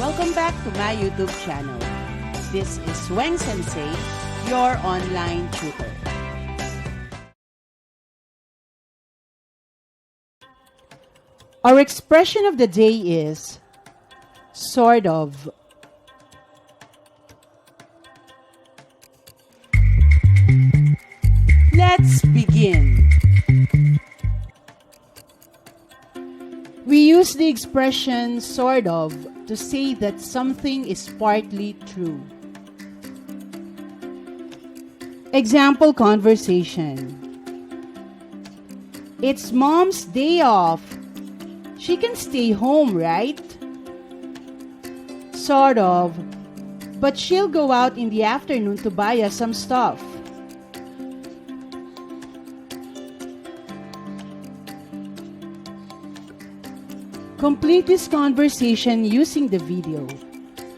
Welcome back to my YouTube channel. This is Weng Sensei, your online tutor. Our expression of the day is sort of. Let's begin. We use the expression sort of to say that something is partly true. Example conversation. It's Mom's day off. She can stay home, right? Sort of. But she'll go out in the afternoon to buy us some stuff. Complete this conversation using the video.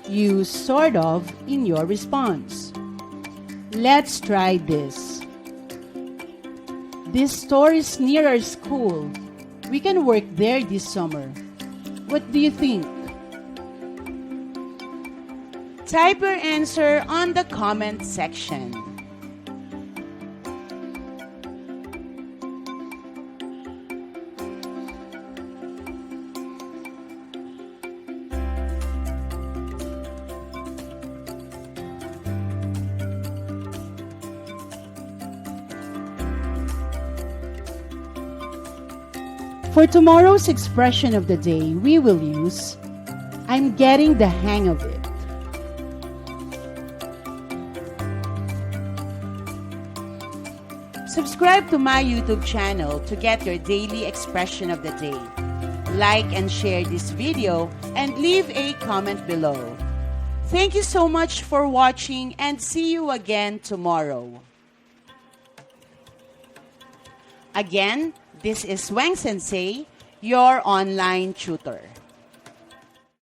Use sort of in your response. Let's try this. This store is near our school. We can work there this summer. What do you think? Type your answer on the comment section. For tomorrow's expression of the day, we will use, I'm getting the hang of it. Subscribe to my YouTube channel to get your daily expression of the day. Like and share this video and leave a comment below. Thank you so much for watching and see you again tomorrow. Again, this is Weng Sensei, your online tutor.